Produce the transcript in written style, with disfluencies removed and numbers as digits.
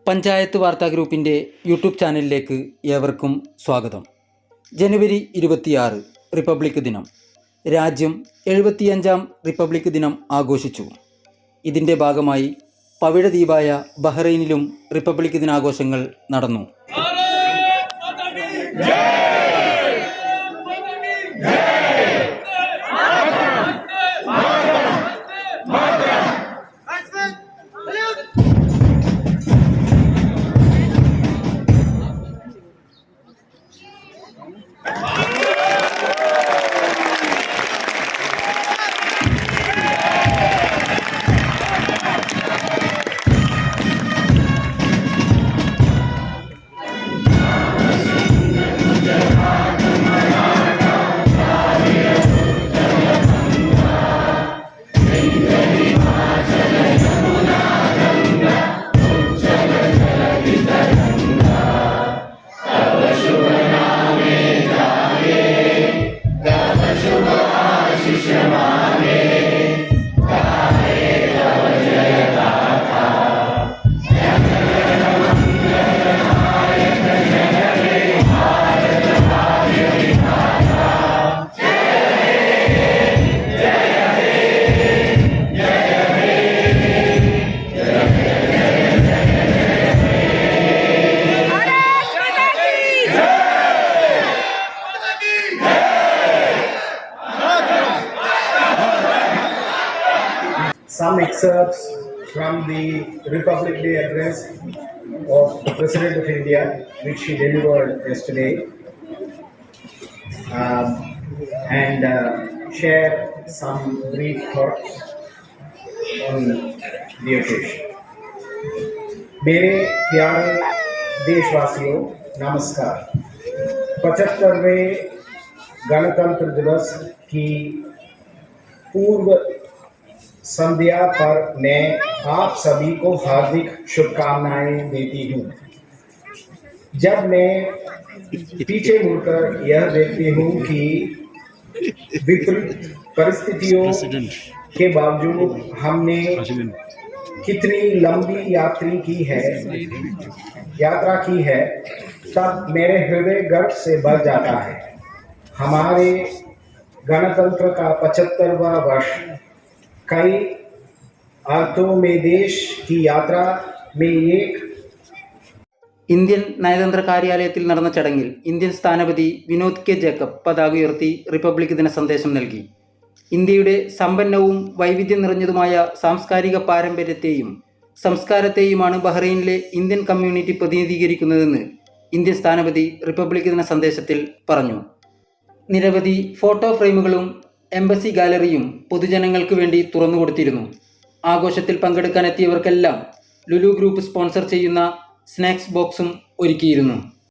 പഞ്ചായത്ത് വാർത്താ ഗ്രൂപ്പിൻ്റെ യൂട്യൂബ് ചാനലിലേക്ക് ഏവർക്കും സ്വാഗതം. ജനുവരി 26 റിപ്പബ്ലിക് ദിനം. രാജ്യം 75ാം റിപ്പബ്ലിക് ദിനം ആഘോഷിച്ചു. ഇതിൻ്റെ ഭാഗമായി പവിഴദ്വീപായ ബഹ്റൈനിലും റിപ്പബ്ലിക് ദിനാഘോഷങ്ങൾ നടന്നു. Some excerpts from the Republic Day address of the President of India, which he delivered yesterday, and share some brief thoughts on the occasion. मेरे प्यारे देशवासियों, नमस्कार. 75वें गणतंत्र दिवस की पूर्व संध्या पर मैं आप सभी को हार्दिक शुभकामनाएं देती हूँ. जब मैं पीछे मुड़कर यह देखती हूँ कि विपरीत परिस्थितियों के बावजूद हमने कितनी लंबी यात्रा की है, तब मेरे हृदय गर्व से भर जाता है. हमारे गणतंत्र का 75वां वर्ष कई अर्थों में देश की यात्रा में एक ഇന്ത്യൻ നയതന്ത്ര കാര്യാലയത്തിൽ നടന്ന ചടങ്ങിൽ ഇന്ത്യൻ സ്ഥാനപതി വിനോദ് കെ ജേക്കബ് പതാക ഉയർത്തി റിപ്പബ്ലിക് ദിന സന്ദേശം നൽകി. ഇന്ത്യയുടെ സമ്പന്നവും വൈവിധ്യം നിറഞ്ഞതുമായ സാംസ്കാരിക പാരമ്പര്യത്തെയും സംസ്കാരത്തെയുമാണ് ബഹ്റൈനിലെ ഇന്ത്യൻ കമ്മ്യൂണിറ്റി പ്രതിനിധീകരിക്കുന്നതെന്ന് ഇന്ത്യൻ സ്ഥാനപതി റിപ്പബ്ലിക് ദിന സന്ദേശത്തിൽ പറഞ്ഞു. നിരവധി ഫോട്ടോ ഫ്രെയിമുകളും എംബസി ഗാലറിയും പൊതുജനങ്ങൾക്ക് വേണ്ടി തുറന്നുകൊടുത്തിരുന്നു. ആഘോഷത്തിൽ പങ്കെടുക്കാനെത്തിയവർക്കെല്ലാം ലുലു ഗ്രൂപ്പ് സ്പോൺസർ ചെയ്യുന്ന സ്നാക്സ് ബോക്സും ഒരുക്കിയിരുന്നു.